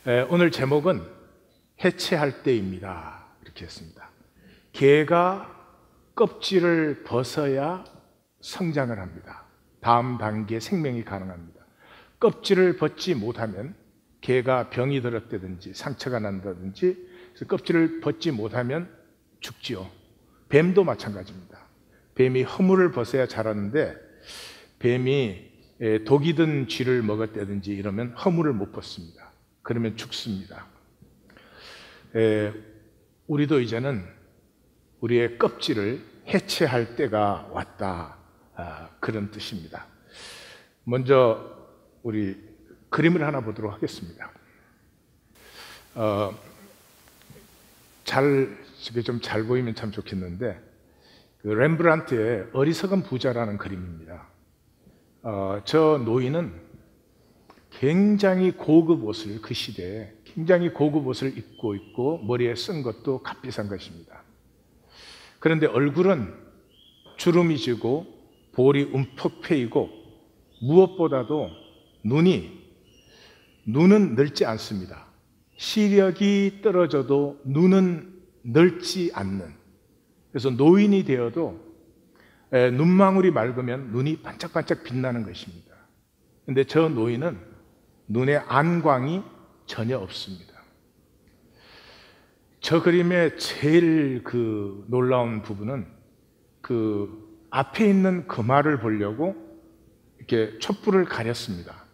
오늘 제목은 해체할 때입니다. 이렇게 했습니다. 개가 껍질을 벗어야 성장을 합니다. 다음 단계 생명이 가능합니다. 껍질을 벗지 못하면 개가 병이 들었다든지 상처가 난다든지, 그래서 껍질을 벗지 못하면 죽지요. 뱀도 마찬가지입니다. 뱀이 허물을 벗어야 자라는데, 뱀이 독이 든 쥐를 먹었다든지 이러면 허물을 못 벗습니다. 그러면 죽습니다. 우리도 이제는 우리의 껍질을 해체할 때가 왔다, 그런 뜻입니다. 먼저 우리 그림을 하나 보도록 하겠습니다. 좀 잘 보이면 참 좋겠는데, 그 렘브란트의 어리석은 부자라는 그림입니다. 저 노인은 굉장히 고급 옷을, 그 시대에 굉장히 고급 옷을 입고 있고 머리에 쓴 것도 값비싼 것입니다. 그런데 얼굴은 주름이 지고 볼이 움푹 패이고, 무엇보다도 눈은 넓지 않습니다. 시력이 떨어져도 눈은 넓지 않는, 그래서 노인이 되어도 눈망울이 맑으면 눈이 반짝반짝 빛나는 것입니다. 그런데 저 노인은 눈에 안광이 전혀 없습니다. 저 그림의 제일 놀라운 부분은 그 앞에 있는 금화를 보려고 이렇게 촛불을 가렸습니다.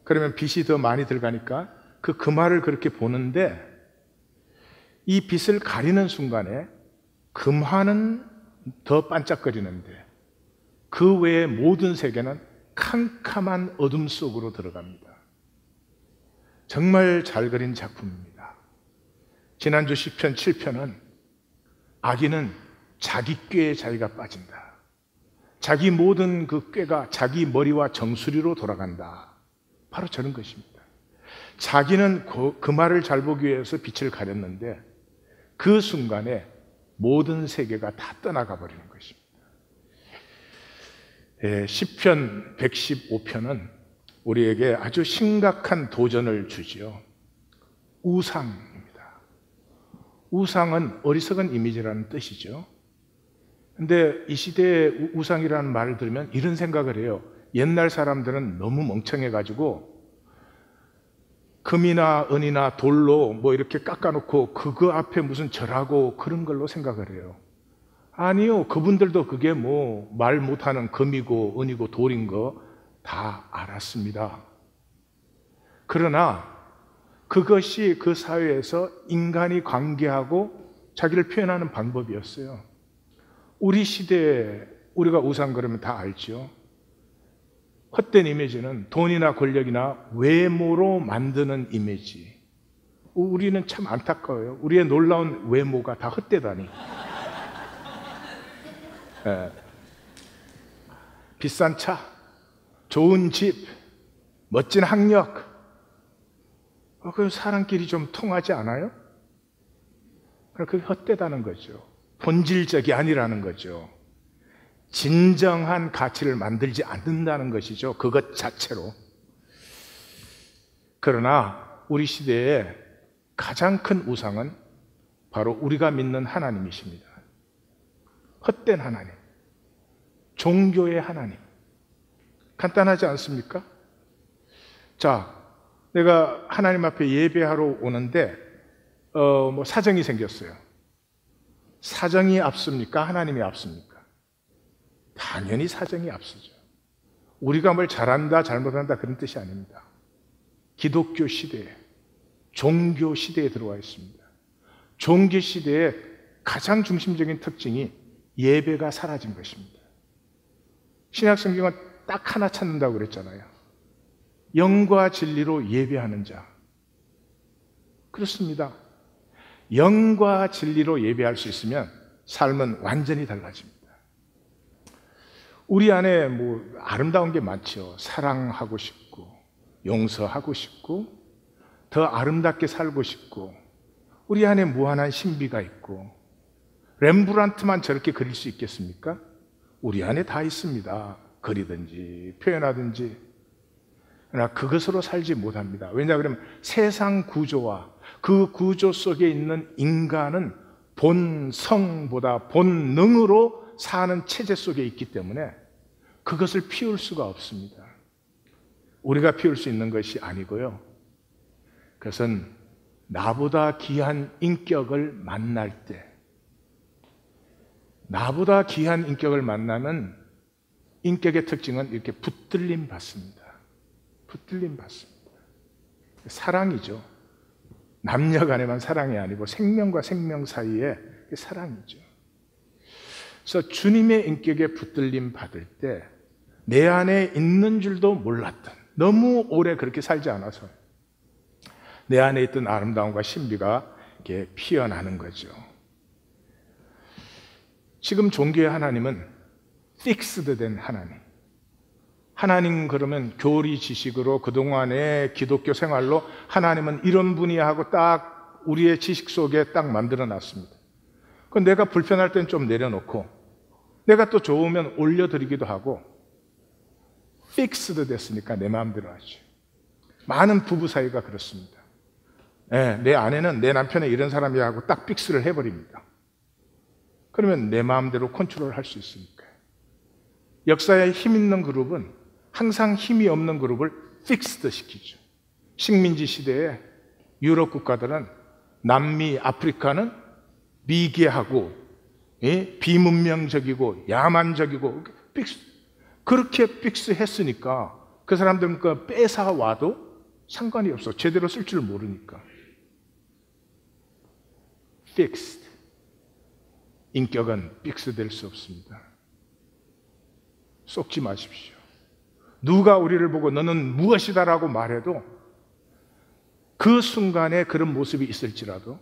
그러면 빛이 더 많이 들어가니까 그 금화를 그렇게 보는데, 이 빛을 가리는 순간에 금화는 더 반짝거리는데 그 외의 모든 세계는 캄캄한 어둠 속으로 들어갑니다. 정말 잘 그린 작품입니다. 지난주 시편 7편은 악인은 자기 꾀에 자기가 빠진다, 자기 모든 그 꾀가 자기 머리와 정수리로 돌아간다, 바로 저런 것입니다. 자기는 그 말을 잘 보기 위해서 빛을 가렸는데 그 순간에 모든 세계가 다 떠나가 버리는 것입니다. 시편 115편은 우리에게 아주 심각한 도전을 주지요. 우상입니다. 우상은 어리석은 이미지라는 뜻이죠. 근데 이 시대에 우상이라는 말을 들으면 이런 생각을 해요. 옛날 사람들은 너무 멍청해가지고 금이나 은이나 돌로 뭐 이렇게 깎아놓고 그거 앞에 무슨 절하고 그런 걸로 생각을 해요. 아니요, 그분들도 그게 뭐 말 못하는 금이고 은이고 돌인 거 다 알았습니다. 그러나 그것이 그 사회에서 인간이 관계하고 자기를 표현하는 방법이었어요. 우리 시대에 우리가 우상 그러면 다 알죠. 헛된 이미지는 돈이나 권력이나 외모로 만드는 이미지. 우리는 참 안타까워요. 우리의 놀라운 외모가 다 헛되다니. 비싼 차, 좋은 집, 멋진 학력, 그 사람끼리 좀 통하지 않아요? 그게 헛되다는 거죠. 본질적이 아니라는 거죠. 진정한 가치를 만들지 않는다는 것이죠, 그것 자체로. 그러나 우리 시대의 가장 큰 우상은 바로 우리가 믿는 하나님이십니다. 헛된 하나님, 종교의 하나님. 간단하지 않습니까? 자, 내가 하나님 앞에 예배하러 오는데 뭐 사정이 생겼어요. 사정이 앞섭니까? 하나님이 앞섭니까? 당연히 사정이 앞서죠. 우리가 뭘 잘한다 잘못한다 그런 뜻이 아닙니다. 기독교 시대에, 종교 시대에 들어와 있습니다. 종교 시대의 가장 중심적인 특징이 예배가 사라진 것입니다. 신약 성경은 딱 하나 찾는다고 그랬잖아요. 영과 진리로 예배하는 자. 그렇습니다. 영과 진리로 예배할 수 있으면 삶은 완전히 달라집니다. 우리 안에 뭐 아름다운 게 많죠. 사랑하고 싶고, 용서하고 싶고, 더 아름답게 살고 싶고, 우리 안에 무한한 신비가 있고. 렘브란트만 저렇게 그릴 수 있겠습니까? 우리 안에 다 있습니다. 그리든지 표현하든지. 그러나 그것으로 살지 못합니다. 왜냐 그러면 세상 구조와 그 구조 속에 있는 인간은 본성보다 본능으로 사는 체제 속에 있기 때문에 그것을 피울 수가 없습니다. 우리가 피울 수 있는 것이 아니고요. 그것은 나보다 귀한 인격을 만날 때, 나보다 귀한 인격을 만나면 인격의 특징은 이렇게 붙들림 받습니다. 붙들림 받습니다. 사랑이죠. 남녀 간에만 사랑이 아니고 생명과 생명 사이에 사랑이죠. 그래서 주님의 인격에 붙들림 받을 때 내 안에 있는 줄도 몰랐던, 너무 오래 그렇게 살지 않아서 내 안에 있던 아름다움과 신비가 이렇게 피어나는 거죠. 지금 종교의 하나님은 픽스드 된 하나님. 하나님 그러면 교리 지식으로 그동안의 기독교 생활로 하나님은 이런 분이야 하고 딱 우리의 지식 속에 딱 만들어 놨습니다. 그럼 내가 불편할 땐 좀 내려놓고 내가 또 좋으면 올려드리기도 하고 픽스드 됐으니까 내 마음대로 하죠. 많은 부부 사이가 그렇습니다. 내 아내는 내 남편이 이런 사람이야 하고 딱 픽스를 해버립니다. 그러면 내 마음대로 컨트롤 할 수 있으니까요. 역사에 힘 있는 그룹은 항상 힘이 없는 그룹을 픽스드 시키죠. 식민지 시대에 유럽 국가들은 남미, 아프리카는 미개하고 비문명적이고 야만적이고 그렇게 픽스했으니까 그 사람들은 그 뺏어와도 상관이 없어. 제대로 쓸 줄 모르니까. 픽스드. 인격은 픽스될 수 없습니다. 속지 마십시오. 누가 우리를 보고 너는 무엇이다라고 말해도 그 순간에 그런 모습이 있을지라도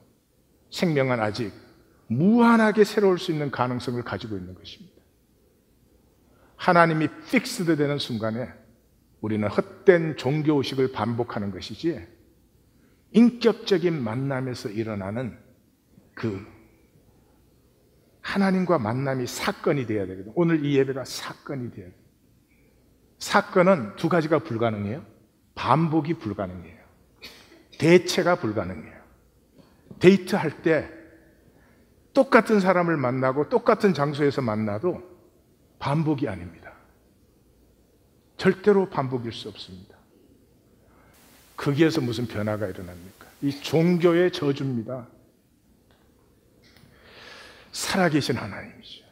생명은 아직 무한하게 새로울 수 있는 가능성을 가지고 있는 것입니다. 하나님이 픽스드 되는 순간에 우리는 헛된 종교의식을 반복하는 것이지 인격적인 만남에서 일어나는 그 하나님과 만남이 사건이 되어야 되거든요. 오늘 이 예배가 사건이 되어야 돼요. 사건은 두 가지가 불가능해요. 반복이 불가능해요. 대체가 불가능해요. 데이트할 때 똑같은 사람을 만나고 똑같은 장소에서 만나도 반복이 아닙니다. 절대로 반복일 수 없습니다. 거기에서 무슨 변화가 일어납니까? 이 종교의 저주입니다. 살아계신 하나님이죠.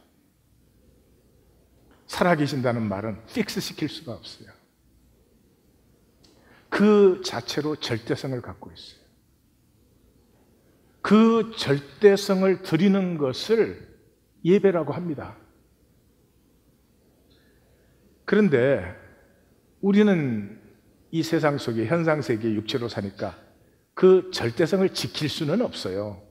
살아계신다는 말은 픽스 시킬 수가 없어요. 그 자체로 절대성을 갖고 있어요. 그 절대성을 드리는 것을 예배라고 합니다. 그런데 우리는 이 세상 속에 현상 세계 육체로 사니까 그 절대성을 지킬 수는 없어요.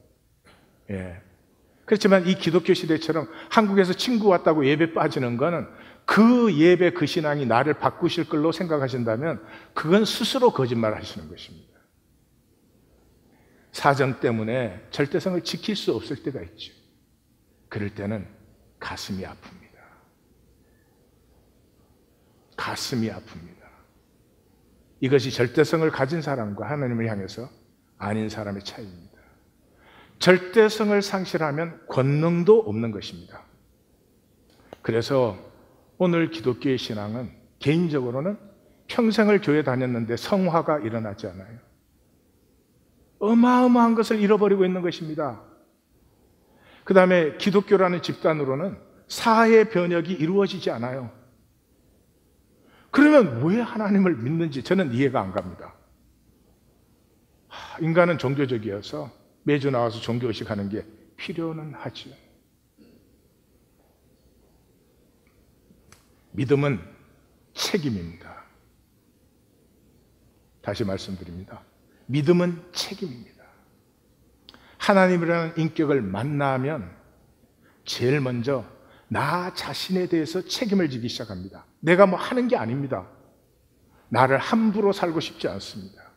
그렇지만 이 기독교 시대처럼 한국에서 친구 왔다고 예배 빠지는 거는 그 예배 그 신앙이 나를 바꾸실 걸로 생각하신다면 그건 스스로 거짓말 하시는 것입니다. 사정 때문에 절대성을 지킬 수 없을 때가 있죠. 그럴 때는 가슴이 아픕니다. 가슴이 아픕니다. 이것이 절대성을 가진 사람과 하나님을 향해서 아닌 사람의 차이입니다. 절대성을 상실하면 권능도 없는 것입니다. 그래서 오늘 기독교의 신앙은 개인적으로는 평생을 교회 다녔는데 성화가 일어나지 않아요. 어마어마한 것을 잃어버리고 있는 것입니다. 그 다음에 기독교라는 집단으로는 사회 변혁이 이루어지지 않아요. 그러면 왜 하나님을 믿는지 저는 이해가 안 갑니다. 인간은 종교적이어서 매주 나와서 종교의식 하는 게 필요는 하죠. 믿음은 책임입니다. 다시 말씀드립니다. 믿음은 책임입니다. 하나님이라는 인격을 만나면 제일 먼저 나 자신에 대해서 책임을 지기 시작합니다. 내가 뭐 하는 게 아닙니다. 나를 함부로 살고 싶지 않습니다.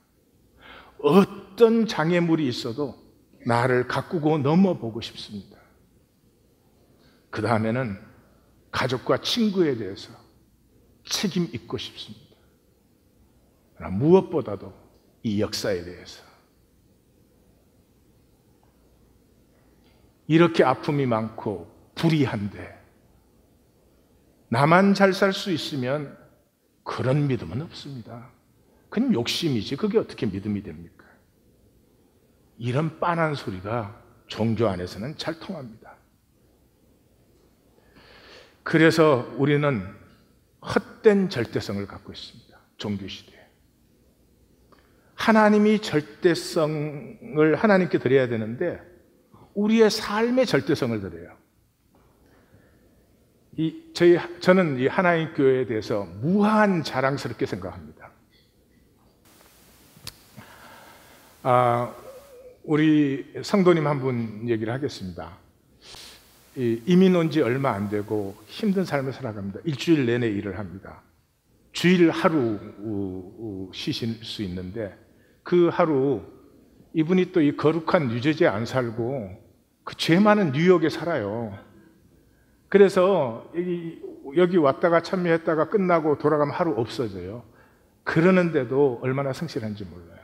어떤 장애물이 있어도 나를 가꾸고 넘어보고 싶습니다. 그 다음에는 가족과 친구에 대해서 책임 있고 싶습니다. 그러나 무엇보다도 이 역사에 대해서 이렇게 아픔이 많고 불의한데 나만 잘 살 수 있으면 그런 믿음은 없습니다. 그건 욕심이지 그게 어떻게 믿음이 됩니까? 이런 빤한 소리가 종교 안에서는 잘 통합니다. 그래서 우리는 헛된 절대성을 갖고 있습니다. 종교시대에. 하나님이 절대성을 하나님께 드려야 되는데 우리의 삶의 절대성을 드려요. 저는 이 하나님 교회에 대해서 무한 자랑스럽게 생각합니다. 우리 성도님 한 분 얘기를 하겠습니다. 이민 온 지 얼마 안 되고 힘든 삶을 살아갑니다. 일주일 내내 일을 합니다. 주일 하루 쉬실 수 있는데 그 하루 이분이 또 이 거룩한 뉴저지에 안 살고 그 죄 많은 뉴욕에 살아요. 그래서 여기 왔다가 참여했다가 끝나고 돌아가면 하루 없어져요. 그러는데도 얼마나 성실한지 몰라요.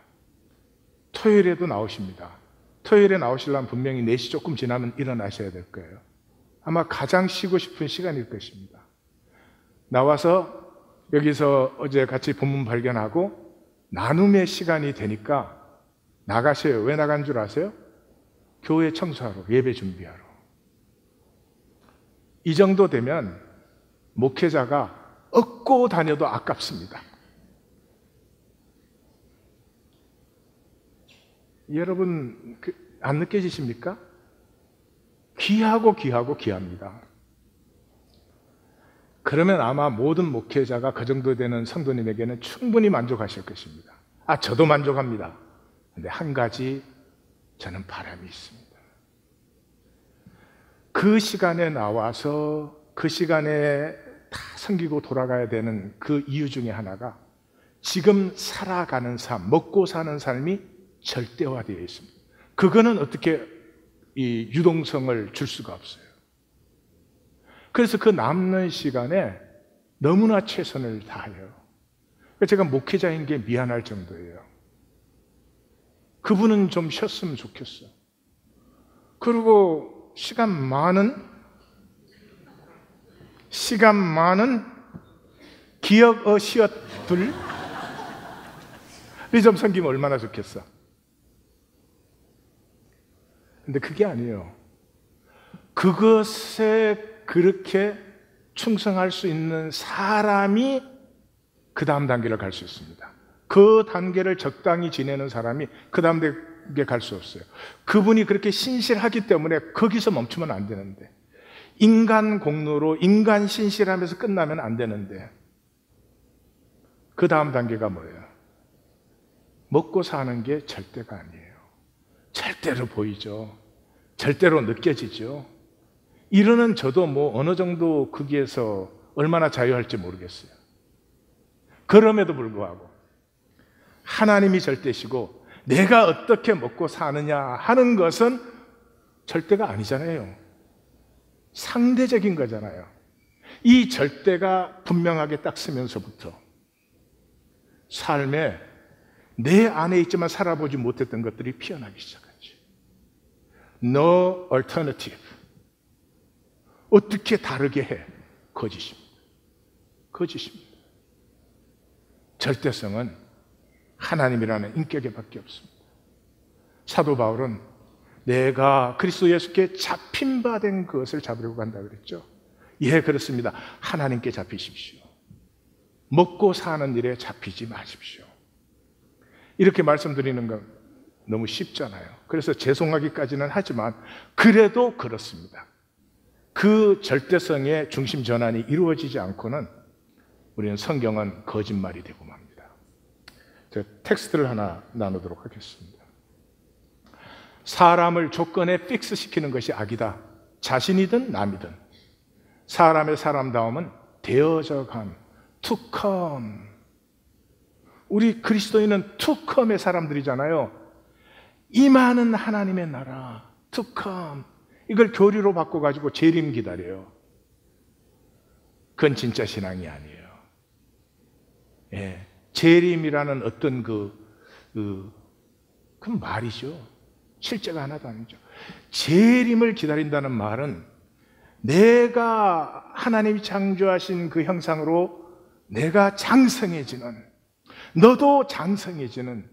토요일에도 나오십니다. 토요일에 나오시려면 분명히 4시 조금 지나면 일어나셔야 될 거예요. 아마 가장 쉬고 싶은 시간일 것입니다. 나와서 여기서 어제 같이 본문 발견하고 나눔의 시간이 되니까 나가셔요. 왜 나간 줄 아세요? 교회 청소하러, 예배 준비하러. 이 정도 되면 목회자가 얻고 다녀도 아깝습니다. 여러분 안 느껴지십니까? 귀하고 귀합니다. 그러면 아마 모든 목회자가 그 정도 되는 성도님에게는 충분히 만족하실 것입니다. 저도 만족합니다. 근데 한 가지 저는 바람이 있습니다. 그 시간에 나와서 그 시간에 다 섬기고 돌아가야 되는 그 이유 중에 하나가 지금 살아가는 삶, 먹고 사는 삶이 절대화되어 있습니다. 그거는 어떻게 이 유동성을 줄 수가 없어요. 그래서 그 남는 시간에 너무나 최선을 다해요. 제가 목회자인 게 미안할 정도예요. 그분은 좀 쉬었으면 좋겠어. 그리고 시간 많은 기억 시엇들 이 좀 섬기면 얼마나 좋겠어. 근데 그게 아니에요. 그것에 그렇게 충성할 수 있는 사람이 그 다음 단계를 갈 수 있습니다. 그 단계를 적당히 지내는 사람이 그 다음 단계 갈 수 없어요. 그분이 그렇게 신실하기 때문에 거기서 멈추면 안 되는데, 인간 공로로 인간 신실하면서 끝나면 안 되는데, 그 다음 단계가 뭐예요? 먹고 사는 게 절대가 아니에요. 절대로 보이죠. 절대로 느껴지죠. 이러는 저도 뭐 어느 정도 거기에서 얼마나 자유할지 모르겠어요. 그럼에도 불구하고 하나님이 절대시고 내가 어떻게 먹고 사느냐 하는 것은 절대가 아니잖아요. 상대적인 거잖아요. 이 절대가 분명하게 딱 서면서부터 삶에 내 안에 있지만 살아보지 못했던 것들이 피어나기 시작하죠. No alternative. 어떻게 다르게 해? 거짓입니다. 거짓입니다. 절대성은 하나님이라는 인격에 밖에 없습니다. 사도 바울은 내가 그리스도 예수께 잡힌 바 된 것을 잡으려고 한다 그랬죠. 예, 그렇습니다. 하나님께 잡히십시오. 먹고 사는 일에 잡히지 마십시오. 이렇게 말씀드리는 건 너무 쉽잖아요. 그래서 죄송하기까지는 하지만 그래도 그렇습니다. 그 절대성의 중심 전환이 이루어지지 않고는 우리는 성경은 거짓말이 되고 맙니다. 제가 텍스트를 하나 나누도록 하겠습니다. 사람을 조건에 픽스시키는 것이 악이다. 자신이든 남이든. 사람의 사람다움은 되어져감, to come. 우리 그리스도인은 to come의 사람들이잖아요. 임하는 하나님의 나라, to come. 이걸 교리로 바꿔가지고 재림 기다려요. 그건 진짜 신앙이 아니에요. 예, 재림이라는 어떤 그 말이죠. 실제가 하나도 아니죠. 재림을 기다린다는 말은 내가 하나님이 창조하신 그 형상으로 내가 장성해지는, 너도 장성해지는,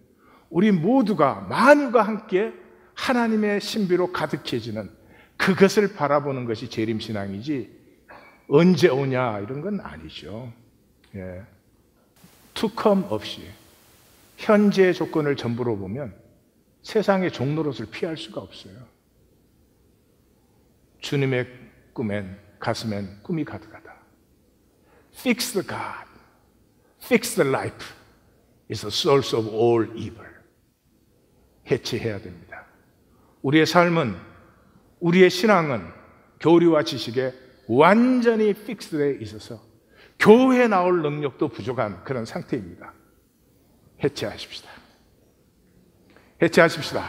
우리 모두가 만유가 함께 하나님의 신비로 가득해지는 그것을 바라보는 것이 재림신앙이지 언제 오냐 이런 건 아니죠. 예. 투컴 없이 현재의 조건을 전부로 보면 세상의 종노릇을 피할 수가 없어요. 주님의 가슴엔 꿈이 가득하다. Fix the God, fix the life is the source of all evil. 해체해야 됩니다. 우리의 삶은, 우리의 신앙은 교리와 지식에 완전히 픽스되어 있어서 교회에 나올 능력도 부족한 그런 상태입니다. 해체하십시다. 해체하십시다.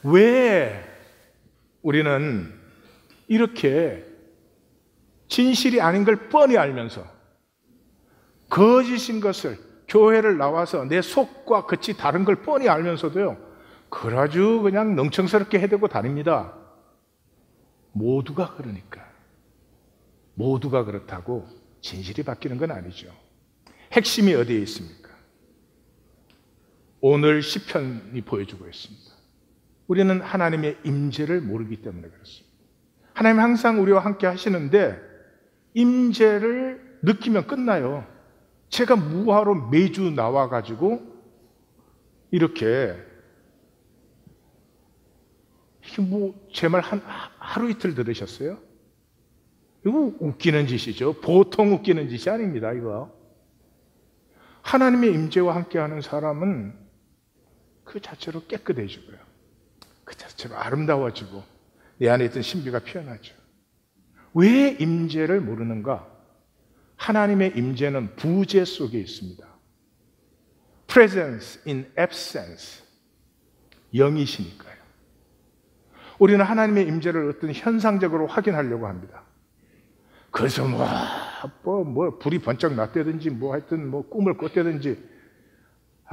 왜 우리는 이렇게 진실이 아닌 걸 뻔히 알면서 거짓인 것을, 교회를 나와서 내 속과 겉이 다른 걸 뻔히 알면서도요, 그래가지고 그냥 능청스럽게 해대고 다닙니다. 모두가 그러니까. 모두가 그렇다고 진실이 바뀌는 건 아니죠. 핵심이 어디에 있습니까? 오늘 시편이 보여주고 있습니다. 우리는 하나님의 임재를 모르기 때문에 그렇습니다. 하나님 항상 우리와 함께 하시는데 임재를 느끼면 끝나요. 제가 무화로 매주 나와가지고 이렇게 제 말 하루 이틀 들으셨어요? 이거 웃기는 짓이죠. 보통 웃기는 짓이 아닙니다. 이거 하나님의 임재와 함께하는 사람은 그 자체로 깨끗해지고요, 그 자체로 아름다워지고 내 안에 있던 신비가 피어나죠. 왜 임재를 모르는가? 하나님의 임재는 부재 속에 있습니다. Presence in absence. 영이시니까요. 우리는 하나님의 임재를 어떤 현상적으로 확인하려고 합니다. 그래서 불이 번쩍 났다든지 하여튼 꿈을 꿨다든지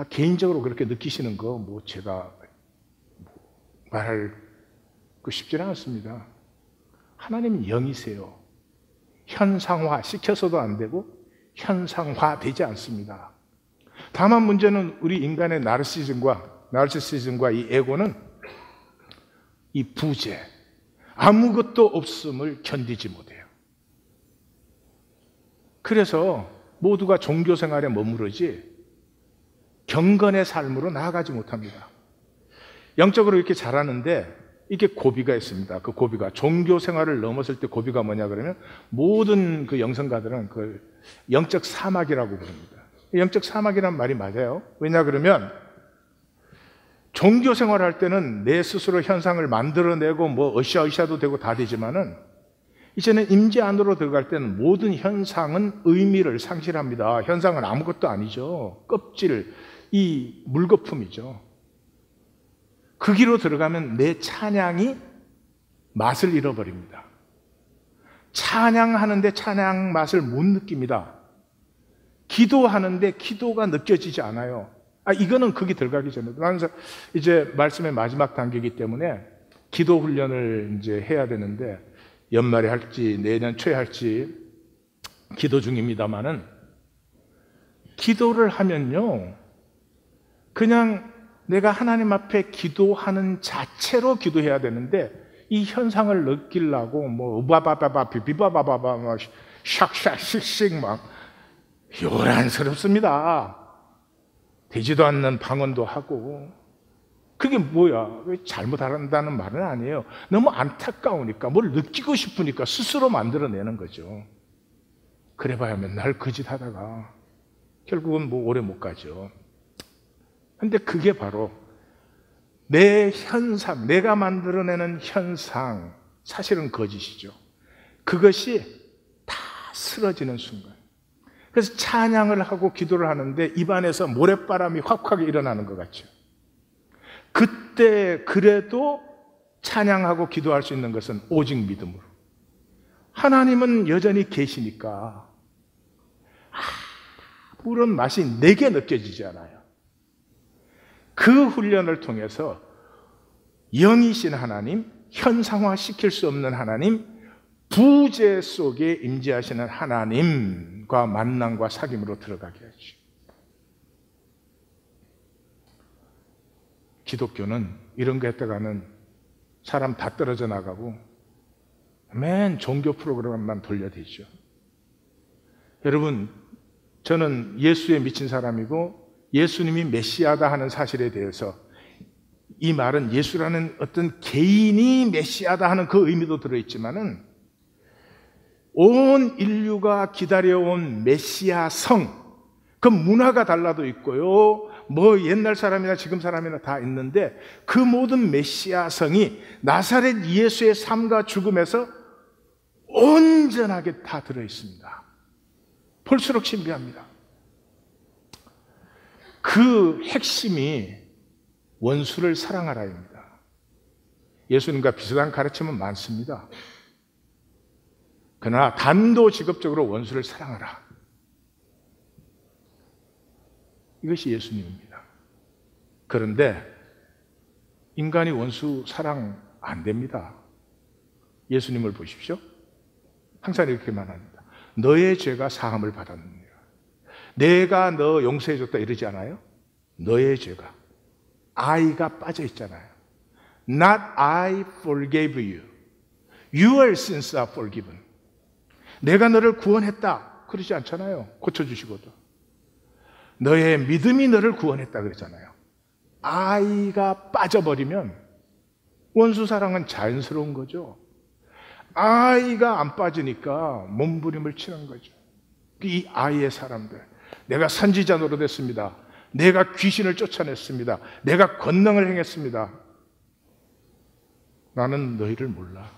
개인적으로 그렇게 느끼시는 거 제가 말할 거 쉽지는 않습니다. 하나님은 영이세요. 현상화 시켜서도 안 되고 현상화 되지 않습니다. 다만 문제는 우리 인간의 나르시시즘과 이 에고는 이 부재, 아무것도 없음을 견디지 못해요. 그래서 모두가 종교 생활에 머무르지 경건의 삶으로 나아가지 못합니다. 영적으로 이렇게 자라는데 이게 고비가 있습니다. 그 고비가 종교 생활을 넘었을 때 고비가 뭐냐 그러면 모든 그 영성가들은 그걸 영적 사막이라고 부릅니다. 영적 사막이란 말이 맞아요. 왜냐 그러면 종교 생활할 때는 내 스스로 현상을 만들어내고 으쌰으쌰도 되고 다 되지만은 이제는 임재 안으로 들어갈 때는 모든 현상은 의미를 상실합니다. 현상은 아무것도 아니죠. 껍질, 이 물거품이죠. 그 길로 들어가면 내 찬양이 맛을 잃어버립니다. 찬양하는데 찬양 맛을 못 느낍니다. 기도하는데 기도가 느껴지지 않아요. 이거는 거기 들어가기 전에. 나는 이제 말씀의 마지막 단계이기 때문에 기도 훈련을 이제 해야 되는데 연말에 할지 내년 초에 할지 기도 중입니다만은 기도를 하면요, 그냥 내가 하나님 앞에 기도하는 자체로 기도해야 되는데 이 현상을 느끼려고 우바바바바 비비바바바바 샥샥씩씩 요란스럽습니다. 되지도 않는 방언도 하고. 그게 뭐야? 잘못한다는 말은 아니에요. 너무 안타까우니까, 뭘 느끼고 싶으니까 스스로 만들어내는 거죠. 그래봐야 맨날 그 짓 하다가 결국은 오래 못 가죠. 근데 그게 바로 내 현상, 내가 만들어내는 현상, 사실은 거짓이죠. 그것이 다 쓰러지는 순간. 그래서 찬양을 하고 기도를 하는데 입안에서 모래바람이 확확 일어나는 것 같죠. 그때 그래도 찬양하고 기도할 수 있는 것은 오직 믿음으로. 하나님은 여전히 계시니까 그런 맛이 내게 느껴지지 않아요. 그 훈련을 통해서 영이신 하나님, 현상화시킬 수 없는 하나님, 부재 속에 임재하시는 하나님과 만남과 사귐으로 들어가게 하죠. 기독교는 이런 거 했다가는 사람 다 떨어져 나가고 맨 종교 프로그램만 돌려대죠. 여러분, 저는 예수에 미친 사람이고 예수님이 메시아다 하는 사실에 대해서, 이 말은 예수라는 어떤 개인이 메시아다 하는 그 의미도 들어있지만은 온 인류가 기다려온 메시아 성, 그 문화가 달라도 있고요, 뭐 옛날 사람이나 지금 사람이나 다 있는데 그 모든 메시아 성이 나사렛 예수의 삶과 죽음에서 온전하게 다 들어있습니다. 볼수록 신비합니다. 그 핵심이 원수를 사랑하라입니다. 예수님과 비슷한 가르침은 많습니다. 그러나 단도직입적으로 원수를 사랑하라, 이것이 예수님입니다. 그런데 인간이 원수 사랑 안 됩니다. 예수님을 보십시오. 항상 이렇게 말합니다. 너의 죄가 사함을 받았느니라. 내가 너 용서해줬다 이러지 않아요? 너의 죄가, I가 빠져 있잖아요. Not I forgave you. Your sins are forgiven. 내가 너를 구원했다 그러지 않잖아요. 고쳐주시고도. 너의 믿음이 너를 구원했다 그러잖아요. I가 빠져버리면 원수 사랑은 자연스러운 거죠. I가 안 빠지니까 몸부림을 치는 거죠. 이 I의 사람들, 내가 선지자 노릇했습니다. 내가 귀신을 쫓아냈습니다. 내가 권능을 행했습니다. 나는 너희를 몰라.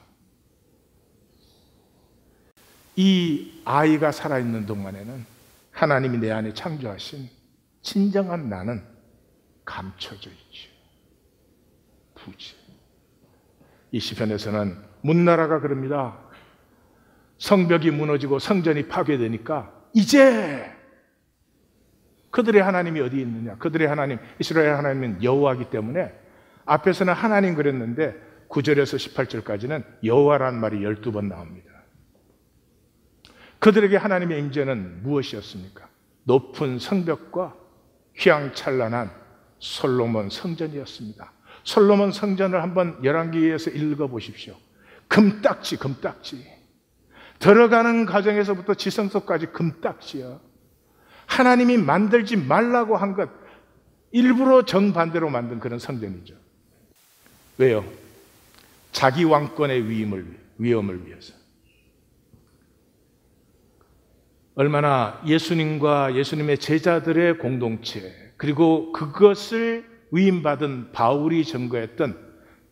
이 아이가 살아있는 동안에는 하나님이 내 안에 창조하신 진정한 나는 감춰져 있죠. 부재. 이 시편에서는 문나라가 그럽니다. 성벽이 무너지고 성전이 파괴되니까 이제 그들의 하나님이 어디 있느냐? 그들의 하나님, 이스라엘 하나님은 여호와이기 때문에 앞에서는 하나님 그랬는데 9절에서 18절까지는 여호와라는 말이 12번 나옵니다. 그들에게 하나님의 임재는 무엇이었습니까? 높은 성벽과 휘황찬란한 솔로몬 성전이었습니다. 솔로몬 성전을 한번 열왕기에서 읽어보십시오. 금딱지, 금딱지. 들어가는 과정에서부터 지성소까지 금딱지야. 하나님이 만들지 말라고 한 것 일부러 정반대로 만든 그런 성전이죠. 왜요? 자기 왕권의 위험을 위해서. 얼마나 예수님과 예수님의 제자들의 공동체, 그리고 그것을 위임받은 바울이 증거했던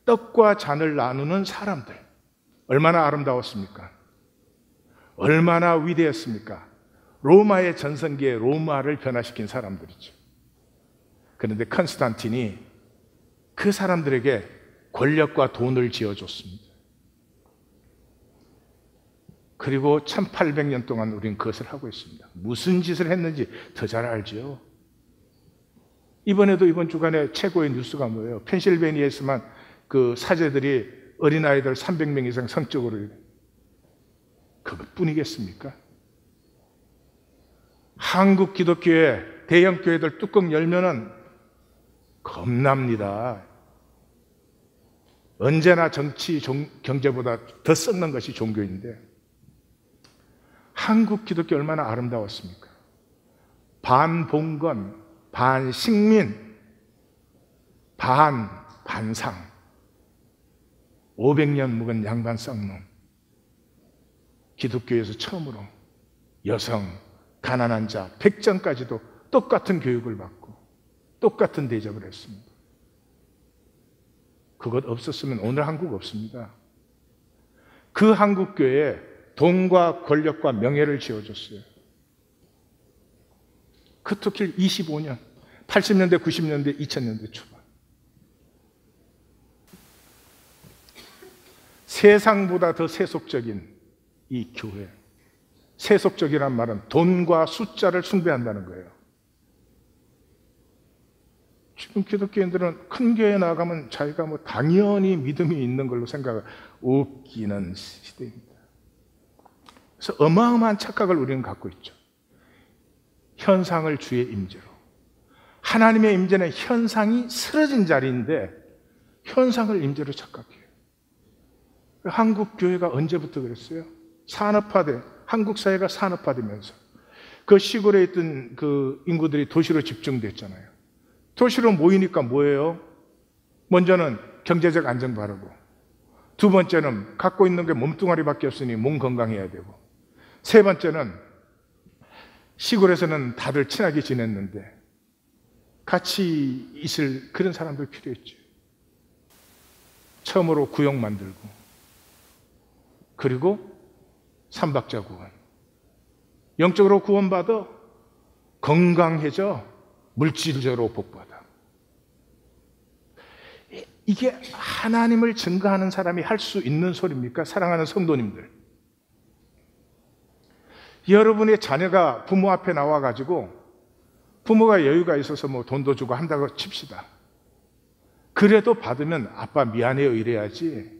떡과 잔을 나누는 사람들, 얼마나 아름다웠습니까? 얼마나 위대했습니까? 로마의 전성기에 로마를 변화시킨 사람들이죠. 그런데 컨스탄틴이 그 사람들에게 권력과 돈을 지어줬습니다. 그리고 1800년 동안 우리는 그것을 하고 있습니다. 무슨 짓을 했는지 더 잘 알죠. 이번에도 이번 주간에 최고의 뉴스가 뭐예요? 펜실베니아에서만 그 사제들이 어린아이들 300명 이상 성적으로, 그것뿐이겠습니까? 한국 기독교의 대형 교회들 뚜껑 열면은 겁납니다. 언제나 정치, 경제보다 더 썩는 것이 종교인데, 한국 기독교 얼마나 아름다웠습니까? 반봉건, 반식민, 반상, 500년 묵은 양반 썩놈. 기독교에서 처음으로 여성, 가난한 자, 백정까지도 똑같은 교육을 받고 똑같은 대접을 했습니다. 그것 없었으면 오늘 한국 없습니다. 그 한국교회에 돈과 권력과 명예를 지어줬어요. 그 특히 25년, 80년대, 90년대, 2000년대 초반. 세상보다 더 세속적인 이 교회, 세속적이란 말은 돈과 숫자를 숭배한다는 거예요. 지금 기독교인들은 큰 교회에 나가면 자기가 뭐 당연히 믿음이 있는 걸로 생각을 웃기는 시대입니다. 그래서 어마어마한 착각을 우리는 갖고 있죠. 현상을 주의 임재로. 하나님의 임재는 현상이 쓰러진 자리인데 현상을 임재로 착각해요. 한국 교회가 언제부터 그랬어요? 산업화돼, 한국 사회가 산업화되면서 그 시골에 있던 그 인구들이 도시로 집중됐잖아요. 도시로 모이니까 뭐예요? 먼저는 경제적 안정 바르고, 두 번째는 갖고 있는 게 몸뚱아리밖에 없으니 몸 건강해야 되고, 세 번째는 시골에서는 다들 친하게 지냈는데 같이 있을 그런 사람들 필요했죠. 처음으로 구역 만들고, 그리고 삼박자 구원. 영적으로 구원받아 건강해져 물질적으로 복받아. 이게 하나님을 증거하는 사람이 할 수 있는 소리입니까? 사랑하는 성도님들, 여러분의 자녀가 부모 앞에 나와가지고 부모가 여유가 있어서 뭐 돈도 주고 한다고 칩시다. 그래도 받으면 아빠 미안해요 이래야지,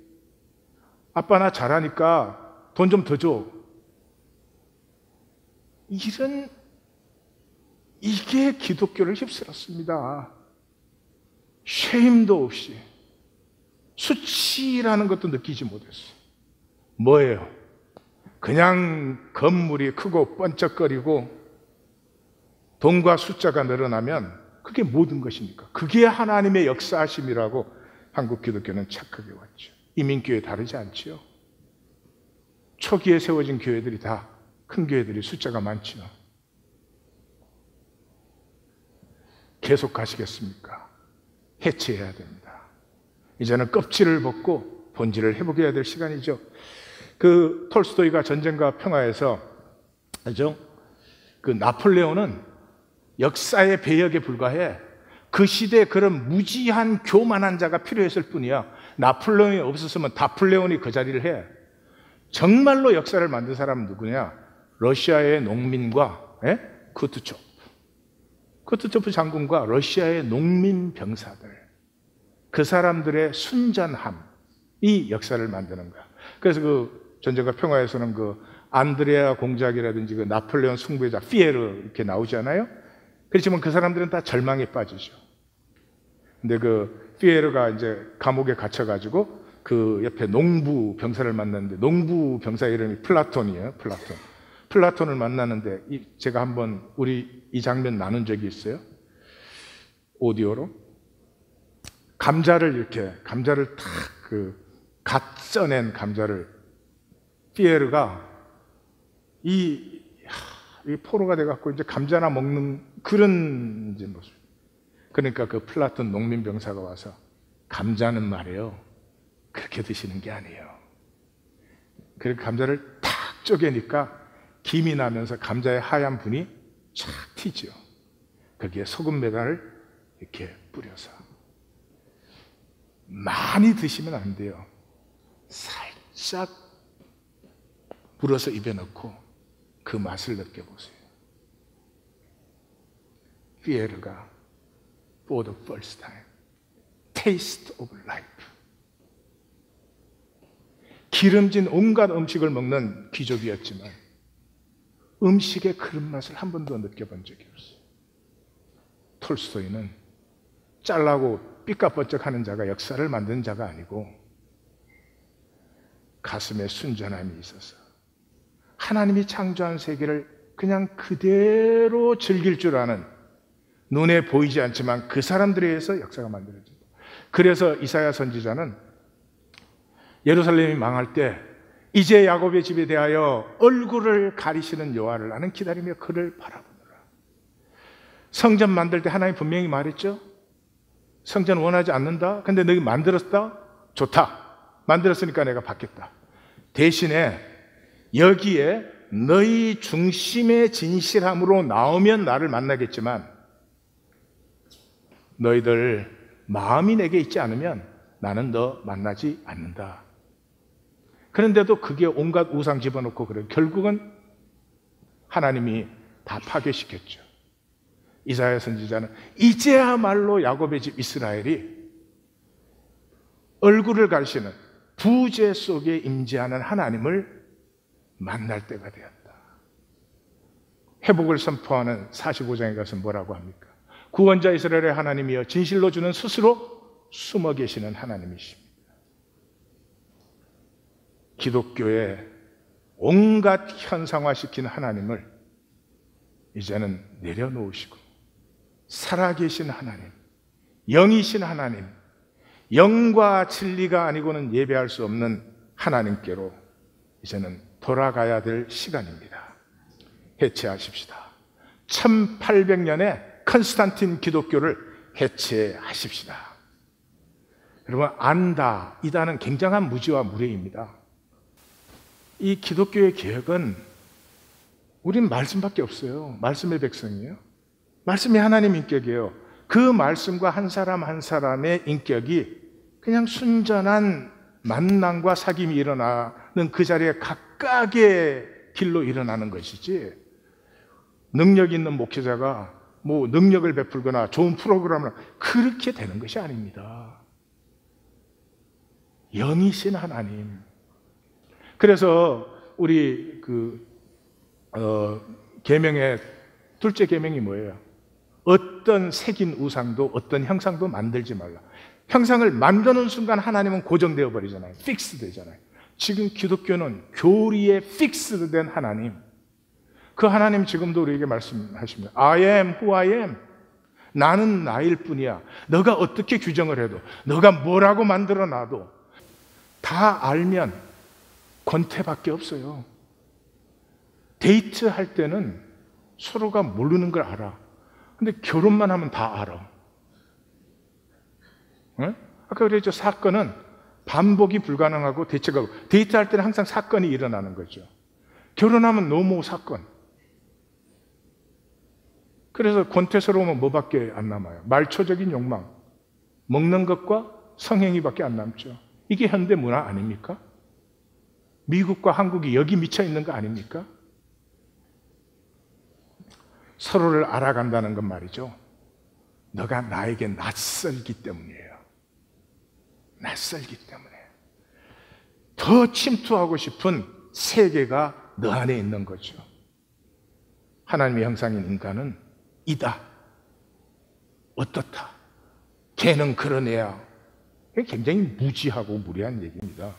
아빠 나 잘하니까 돈 좀 더 줘, 이게 기독교를 휩쓸었습니다. 쉐임도 없이 수치라는 것도 느끼지 못했어요. 뭐예요? 그냥 건물이 크고 번쩍거리고 돈과 숫자가 늘어나면 그게 모든 것입니까? 그게 하나님의 역사하심이라고 한국 기독교는 착각해 왔죠. 이민교회 다르지 않지요. 초기에 세워진 교회들이 다 큰 교회들이 숫자가 많지요. 계속 가시겠습니까? 해체해야 됩니다. 이제는 껍질을 벗고 본질을 회복해야 될 시간이죠. 그 톨스토이가 전쟁과 평화에서 그 나폴레온은 역사의 배역에 불과해. 그 시대에 그런 무지한 교만한 자가 필요했을 뿐이야. 나폴레온이 없었으면 다플레온이 그 자리를 해. 정말로 역사를 만든 사람은 누구냐? 러시아의 농민과 쿠투초프 장군과 러시아의 농민 병사들, 그 사람들의 순전함이 역사를 만드는 거야. 그래서 그 전쟁과 평화에서는 그 안드레아 공작이라든지 그 나폴레온 숭배자 피에르 이렇게 나오잖아요. 그렇지만 그 사람들은 다 절망에 빠지죠. 근데 그 피에르가 이제 감옥에 갇혀가지고 그 옆에 농부 병사를 만났는데, 농부 병사 이름이 플라톤이에요. 플라톤을 만나는데, 제가 한번 우리 이 장면 나눈 적이 있어요. 오디오로. 감자를 탁 갓 쪄낸 감자를 피에르가 이 포로가 돼갖고 이제 감자나 먹는 그런 이제 모습. 그러니까 그 플라톤 농민 병사가 와서, 감자는 말이에요, 그렇게 드시는 게 아니에요. 그렇게 감자를 탁 쪼개니까 김이 나면서 감자의 하얀 분이 쫙 튀죠. 거기에 소금 메달을 이렇게 뿌려서. 많이 드시면 안 돼요. 살짝 불어서 입에 넣고 그 맛을 느껴보세요. 피에르가 for the first time taste of life, 기름진 온갖 음식을 먹는 귀족이었지만 음식의 그런 맛을 한 번도 느껴본 적이 없어요. 톨스토이는 짤라고 삐까뻔쩍하는 자가 역사를 만드는 자가 아니고, 가슴에 순전함이 있어서 하나님이 창조한 세계를 그냥 그대로 즐길 줄 아는, 눈에 보이지 않지만 그 사람들에 의해서 역사가 만들어진다. 그래서 이사야 선지자는 예루살렘이 망할 때 이제 야곱의 집에 대하여 얼굴을 가리시는 여호와를 나는 기다리며 그를 바라보노라. 성전 만들 때 하나님 분명히 말했죠. 성전 원하지 않는다. 근데 너희 만들었다? 좋다. 만들었으니까 내가 받겠다. 대신에 여기에 너희 중심의 진실함으로 나오면 나를 만나겠지만, 너희들 마음이 내게 있지 않으면 나는 너 만나지 않는다. 그런데도 그게 온갖 우상 집어넣고 그래. 결국은 하나님이 다 파괴시켰죠. 이사야 선지자는 이제야말로 야곱의 집 이스라엘이 얼굴을 가리시는 부재 속에 임재하는 하나님을 만날 때가 되었다. 회복을 선포하는 45장에 가서 뭐라고 합니까? 구원자 이스라엘의 하나님이여 진실로 주는 스스로 숨어 계시는 하나님이십니다. 기독교의 온갖 현상화시킨 하나님을 이제는 내려놓으시고 살아계신 하나님, 영이신 하나님, 영과 진리가 아니고는 예배할 수 없는 하나님께로 이제는 돌아가야 될 시간입니다. 해체하십시다. 1800년에 컨스탄틴 기독교를 해체하십시다. 여러분, 안다, 이다는 굉장한 무지와 무례입니다. 이 기독교의 개혁은 우린 말씀밖에 없어요. 말씀의 백성이에요. 말씀이 하나님 인격이에요. 그 말씀과 한 사람 한 사람의 인격이 그냥 순전한 만남과 사귐이 일어나는 그 자리에 각각의 길로 일어나는 것이지, 능력 있는 목회자가 뭐 능력을 베풀거나 좋은 프로그램을 그렇게 되는 것이 아닙니다. 영이신 하나님. 그래서 우리 계명의 둘째 계명이 뭐예요? 어떤 색인 우상도 어떤 형상도 만들지 말라. 형상을 만드는 순간 하나님은 고정되어 버리잖아요. 픽스 되잖아요. 지금 기독교는 교리에 픽스 된 하나님, 그 하나님 지금도 우리에게 말씀하십니다. I am who I am. 나는 나일 뿐이야. 너가 어떻게 규정을 해도, 너가 뭐라고 만들어 놔도 다 알면 권태밖에 없어요. 데이트할 때는 서로가 모르는 걸 알아. 근데 결혼만 하면 다 알아. 네? 아까 그랬죠. 사건은 반복이 불가능하고 대책하고, 데이트할 때는 항상 사건이 일어나는 거죠. 결혼하면 노모 사건. 그래서 권태스러우면 뭐밖에 안 남아요? 말초적인 욕망, 먹는 것과 성행위밖에 안 남죠. 이게 현대 문화 아닙니까? 미국과 한국이 여기 미쳐 있는 거 아닙니까? 서로를 알아간다는 건 말이죠. 너가 나에게 낯설기 때문이에요. 낯설기 때문에. 더 침투하고 싶은 세계가 너 안에 있는 거죠. 하나님의 형상인 인간은 이다, 어떻다, 걔는 그런 애야. 굉장히 무지하고 무례한 얘기입니다.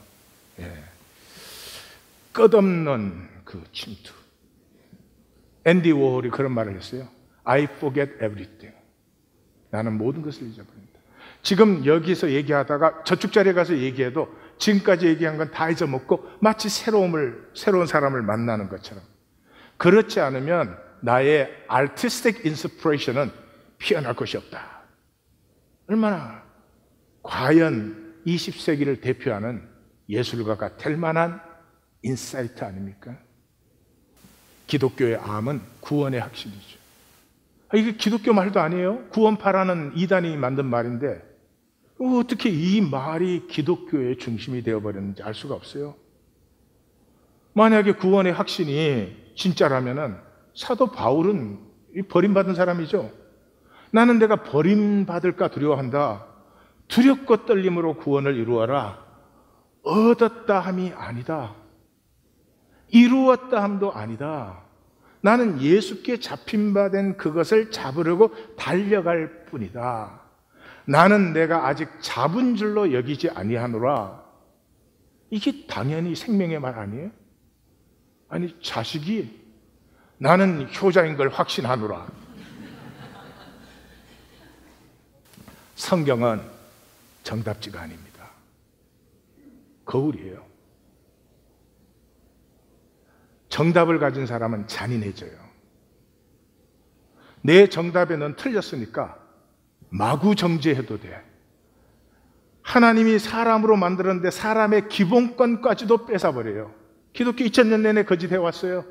예. 끝없는 그 침투. 앤디 워홀이 그런 말을 했어요. I forget everything. 나는 모든 것을 잊어버린다. 지금 여기서 얘기하다가 저쪽 자리에 가서 얘기해도 지금까지 얘기한 건 다 잊어먹고 마치 새로운 사람을 만나는 것처럼. 그렇지 않으면 나의 artistic inspiration은 피어날 것이 없다. 얼마나 과연 20세기를 대표하는 예술가가 될 만한 인사이트 아닙니까? 기독교의 암은 구원의 확신이죠. 이게 기독교 말도 아니에요? 구원파라는 이단이 만든 말인데 어떻게 이 말이 기독교의 중심이 되어버렸는지 알 수가 없어요. 만약에 구원의 확신이 진짜라면은 사도 바울은 버림받은 사람이죠. 나는 내가 버림받을까 두려워한다. 두렵고 떨림으로 구원을 이루어라. 얻었다 함이 아니다. 이루었다 함도 아니다. 나는 예수께 잡힌 바 된 그것을 잡으려고 달려갈 뿐이다. 나는 내가 아직 잡은 줄로 여기지 아니하노라. 이게 당연히 생명의 말 아니에요? 아니, 자식이 나는 효자인 걸 확신하노라. 성경은 정답지가 아닙니다. 거울이에요. 정답을 가진 사람은 잔인해져요. 내 정답에 넌 틀렸으니까 마구 정죄해도 돼. 하나님이 사람으로 만들었는데 사람의 기본권까지도 뺏어버려요. 기독교 2000년 내내 거짓해 왔어요.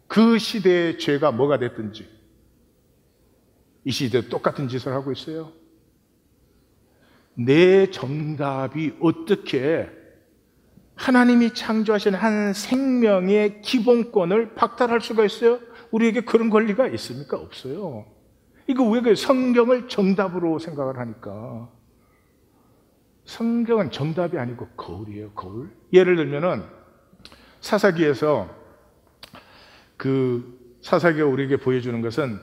그 시대의 죄가 뭐가 됐든지 이 시대도 똑같은 짓을 하고 있어요. 내 정답이 어떻게 하나님이 창조하신 한 생명의 기본권을 박탈할 수가 있어요? 우리에게 그런 권리가 있습니까? 없어요. 이거 왜 그래요? 성경을 정답으로 생각을 하니까. 성경은 정답이 아니고 거울이에요, 거울. 예를 들면은 사사기에서 사사기가 우리에게 보여주는 것은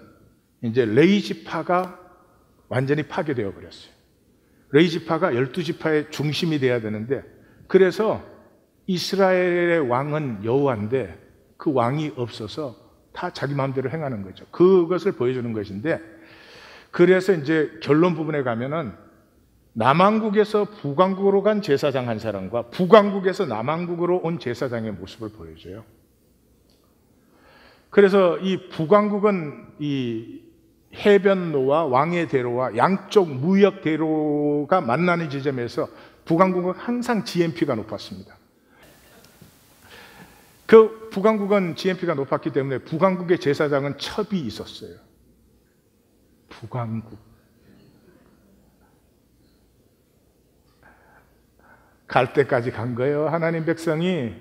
이제 레위 지파가 완전히 파괴되어 버렸어요. 레위 지파가 12지파의 중심이 돼야 되는데, 그래서 이스라엘의 왕은 여호와인데 그 왕이 없어서 다 자기 마음대로 행하는 거죠. 그것을 보여주는 것인데, 그래서 이제 결론 부분에 가면은 남왕국에서 북왕국으로 간 제사장 한 사람과 북왕국에서 남왕국으로 온 제사장의 모습을 보여줘요. 그래서 이 북왕국은 이 해변로와 왕의 대로와 양쪽 무역 대로가 만나는 지점에서 북왕국은 항상 GNP가 높았습니다. 그 북왕국은 GNP가 높았기 때문에 북왕국의 제사장은 첩이 있었어요. 북왕국. 갈 때까지 간 거예요, 하나님 백성이.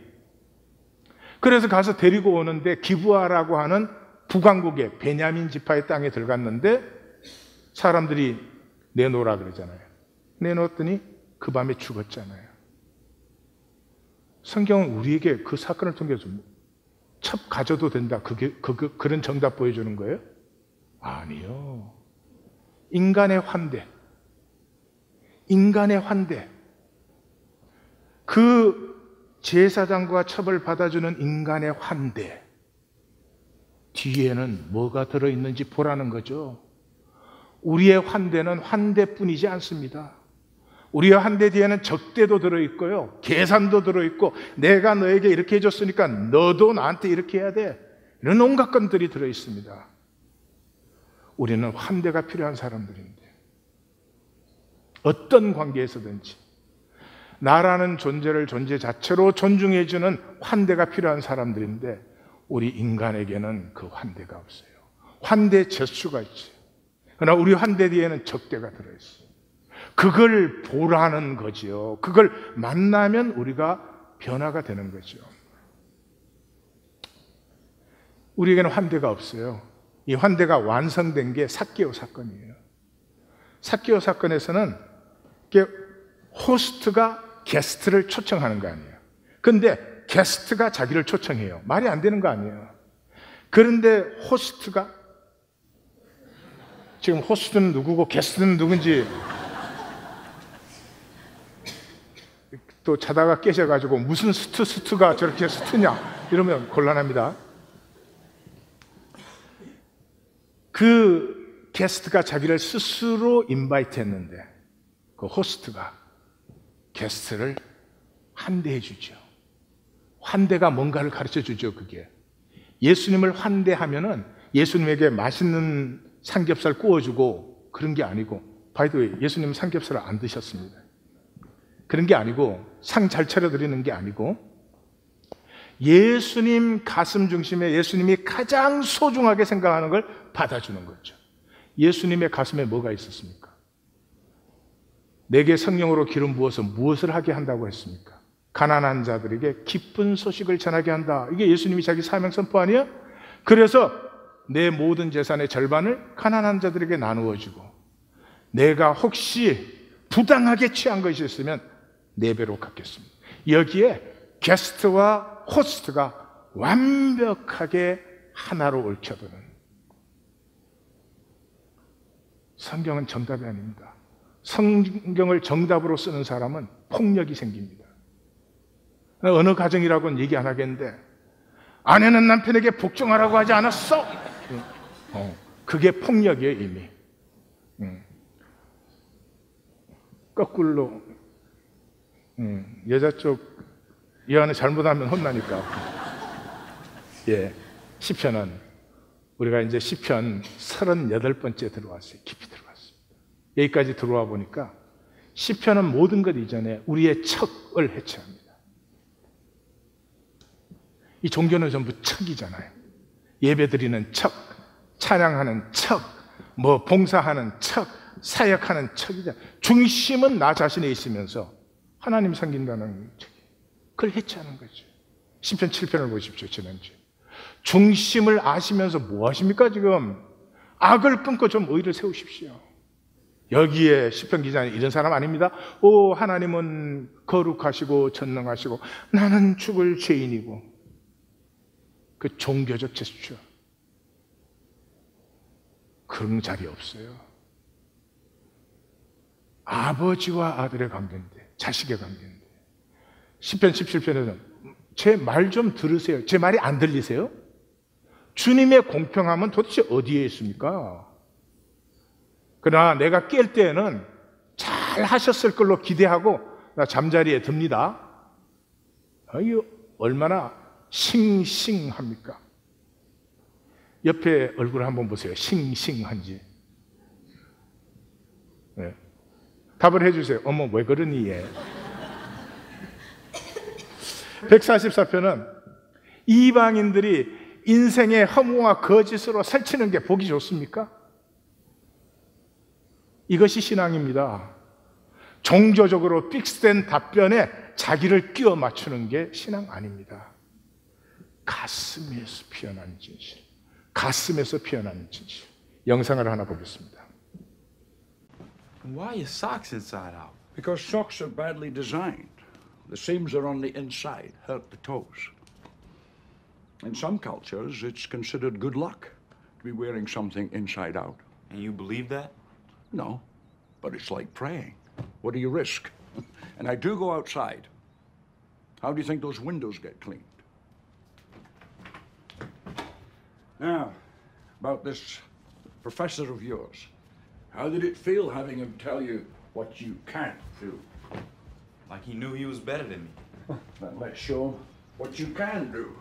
그래서 가서 데리고 오는데 기브아라고 하는 북왕국의 베냐민 지파의 땅에 들어갔는데 사람들이 내놓으라 그러잖아요. 내놓았더니 그 밤에 죽었잖아요. 성경은 우리에게 그 사건을 통해서 첩 가져도 된다, 그런 정답 보여주는 거예요? 아니요. 인간의 환대. 그 제사장과 첩을 받아주는 인간의 환대 뒤에는 뭐가 들어있는지 보라는 거죠. 우리의 환대는 환대뿐이지 않습니다. 우리의 환대 뒤에는 적대도 들어있고요, 계산도 들어있고, 내가 너에게 이렇게 해줬으니까 너도 나한테 이렇게 해야 돼, 이런 온갖 것들이 들어있습니다. 우리는 환대가 필요한 사람들인데, 어떤 관계에서든지 나라는 존재를 존재 자체로 존중해주는 환대가 필요한 사람들인데, 우리 인간에게는 그 환대가 없어요. 환대 제수가 있지. 그러나 우리 환대 뒤에는 적대가 들어있어요. 그걸 보라는 거지요. 그걸 만나면 우리가 변화가 되는 거죠. 우리에게는 환대가 없어요. 이 환대가 완성된 게 삭개오 사건이에요. 삭개오 사건에서는 호스트가 게스트를 초청하는 거 아니에요. 근데 게스트가 자기를 초청해요. 말이 안 되는 거 아니에요. 그런데 호스트가, 지금 호스트는 누구고 게스트는 누군지 또 자다가 깨셔가지고 무슨 스트가 저렇게 스트냐 이러면 곤란합니다. 그 게스트가 자기를 스스로 인바이트 했는데 그 호스트가 게스트를 환대해 주죠. 환대가 뭔가를 가르쳐 주죠. 그게 예수님을 환대하면은 예수님에게 맛있는 삼겹살 구워주고 그런 게 아니고, 바이 더 웨이, 예수님은 삼겹살을 안 드셨습니다. 그런 게 아니고, 상 잘 차려드리는 게 아니고, 예수님 가슴 중심에 예수님이 가장 소중하게 생각하는 걸 받아주는 거죠. 예수님의 가슴에 뭐가 있었습니까? 내게 성령으로 기름 부어서 무엇을 하게 한다고 했습니까? 가난한 자들에게 기쁜 소식을 전하게 한다. 이게 예수님이 자기 사명 선포 아니에요? 그래서 내 모든 재산의 절반을 가난한 자들에게 나누어 주고, 내가 혹시 부당하게 취한 것이 있으면 4배로 갚겠습니다. 여기에 게스트와 호스트가 완벽하게 하나로 얽혀드는, 성경은 정답이 아닙니다. 성경을 정답으로 쓰는 사람은 폭력이 생깁니다. 어느 가정이라고는 얘기 안 하겠는데, 아내는 남편에게 복종하라고 하지 않았어? 그게 폭력이에요, 이미. 거꾸로 여자 쪽 여아는 잘못하면 혼나니까. 예, 시편은 우리가 이제 시편 38번째 들어왔어요. 깊이 들어왔어요. 여기까지 들어와 보니까 시편은 모든 것 이전에 우리의 척을 해체합니다. 이 종교는 전부 척이잖아요. 예배드리는 척, 찬양하는 척, 뭐 봉사하는 척, 사역하는 척이잖아요. 중심은 나 자신에 있으면서 하나님 섬긴다는 척이에요. 그걸 해체하는 거죠. 시편 7편을 보십시오. 지난주 중심을 아시면서 뭐 하십니까 지금? 악을 끊고 좀 의를 세우십시오. 여기에 시편 기자는 이런 사람 아닙니다. 오, 하나님은 거룩하시고 전능하시고 나는 죽을 죄인이고. 그 종교적 제스처 그런 자리 없어요. 아버지와 아들의 관계인데, 자식의 관계인데. 시편 17편에는 제 말 좀 들으세요. 제 말이 안 들리세요? 주님의 공평함은 도대체 어디에 있습니까? 그러나 내가 깰 때에는 잘 하셨을 걸로 기대하고 나 잠자리에 듭니다. 아유, 얼마나 싱싱합니까? 옆에 얼굴 한번 보세요. 싱싱한지. 네. 답을 해주세요. 어머, 왜 그러니 얘. 144편은 이방인들이 인생의 허무와 거짓으로 살치는 게 보기 좋습니까? 이것이 신앙입니다. 종교적으로 픽스된 답변에 자기를 끼워 맞추는 게 신앙 아닙니다. 가슴에서 피어나는 진실. 가슴에서 피어나는 진실. 영상을 하나 보겠습니다. Why are your socks inside out? Because socks are badly designed. The seams are on the inside, hurt the toes. In some cultures, it's considered good luck to be wearing something inside out. And you believe that? No, but it's like praying. What do you risk? And I do go outside. How do you think those windows get cleaned? Now, about this professor of yours. How did it feel having him tell you what you can't do? Like he knew he was better than me. Then let's show him what you can do.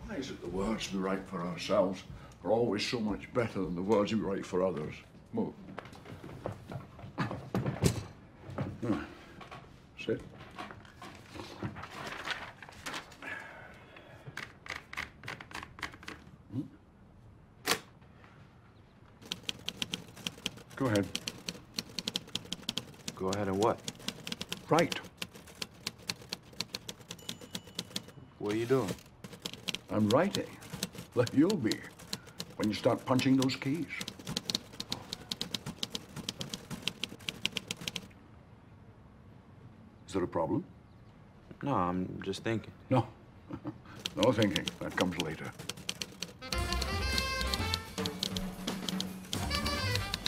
Why is it the words we write for ourselves are always so much better than the words we write for others? Move. Sit. Go ahead. Go ahead and what? Write. What are you doing? I'm writing. Like you'll be when you start punching those keys. Is there a problem? No, I'm just thinking. No. No thinking. That comes later.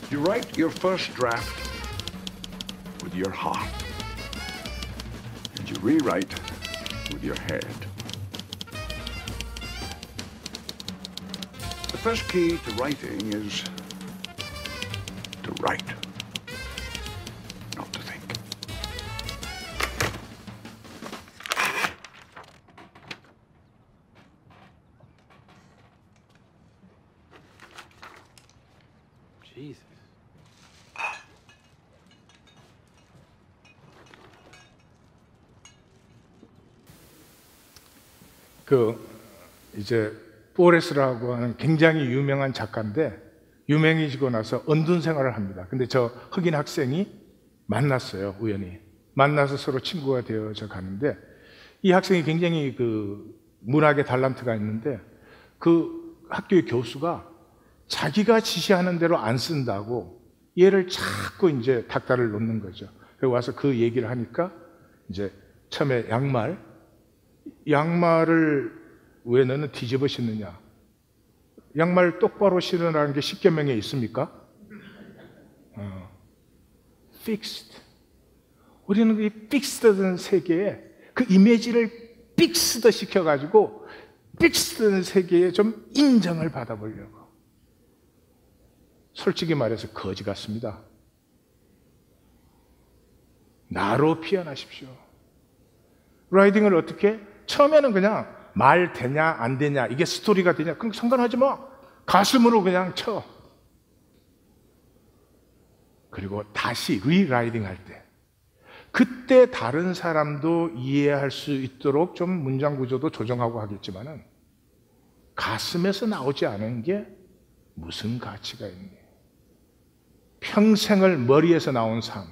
You write your first draft with your heart. And you rewrite with your head. The first key to writing is to write, not to think. Jesus. 이제 포레스라고 하는 굉장히 유명한 작가인데 유명해지고 나서 언둔 생활을 합니다. 근데 저 흑인 학생이 만났어요, 우연히. 만나서 서로 친구가 되어져 가는데 이 학생이 굉장히 그 문학의 달란트가 있는데 그 학교의 교수가 자기가 지시하는 대로 안 쓴다고 얘를 자꾸 이제 닥달을 놓는 거죠. 그리고 와서 그 얘기를 하니까 이제 처음에 양말을 왜 너는 뒤집어 신느냐? 양말 똑바로 신으라는 게 십계명에 있습니까? Fixed. 우리는 이 픽스드된 세계에 그 이미지를 픽스드 시켜가지고 픽스드된 세계에 좀 인정을 받아보려고. 솔직히 말해서 거지 같습니다. 나로 피어나십시오. 라이딩을 어떻게? 처음에는 그냥 말 되냐 안 되냐 이게 스토리가 되냐 그럼 상관하지 마. 가슴으로 그냥 쳐. 그리고 다시 리라이딩 할 때 그때 다른 사람도 이해할 수 있도록 좀 문장 구조도 조정하고 하겠지만은 가슴에서 나오지 않은 게 무슨 가치가 있니? 평생을 머리에서 나온 삶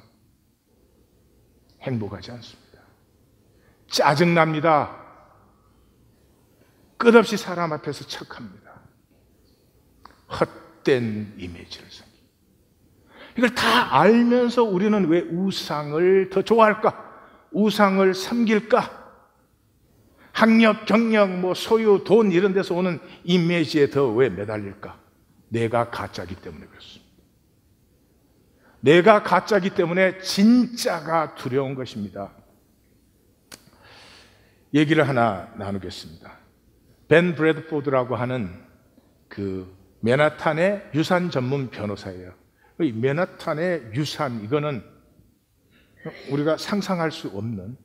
행복하지 않습니다. 짜증납니다. 끝없이 사람 앞에서 척합니다. 헛된 이미지를 섬기고. 이걸 다 알면서 우리는 왜 우상을 더 좋아할까? 우상을 섬길까? 학력, 경력, 뭐 소유, 돈 이런 데서 오는 이미지에 더 왜 매달릴까? 내가 가짜기 때문에 그렇습니다. 내가 가짜기 때문에 진짜가 두려운 것입니다. 얘기를 하나 나누겠습니다. 벤 브래드포드라고 하는 그 맨하탄의 유산 전문 변호사예요. 이 맨하탄의 유산, 이거는 우리가 상상할 수 없는,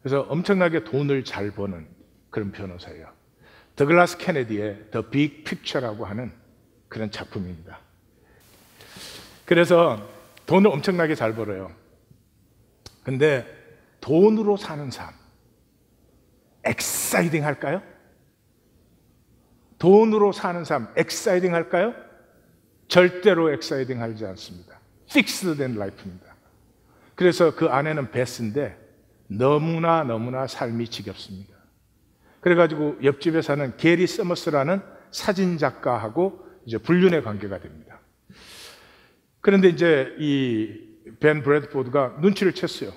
그래서 엄청나게 돈을 잘 버는 그런 변호사예요. 더글라스 케네디의 The Big Picture라고 하는 그런 작품입니다. 그래서 돈을 엄청나게 잘 벌어요. 근데 돈으로 사는 삶, 엑사이딩 할까요? 돈으로 사는 삶, 엑사이딩 할까요? 절대로 엑사이딩 하지 않습니다. 픽스된 라이프입니다. 그래서 그 아내는 베스인데 너무나 삶이 지겹습니다. 그래가지고 옆집에 사는 게리 서머스라는 사진 작가하고 이제 불륜의 관계가 됩니다. 그런데 이제 이 벤 브래드포드가 눈치를 챘어요.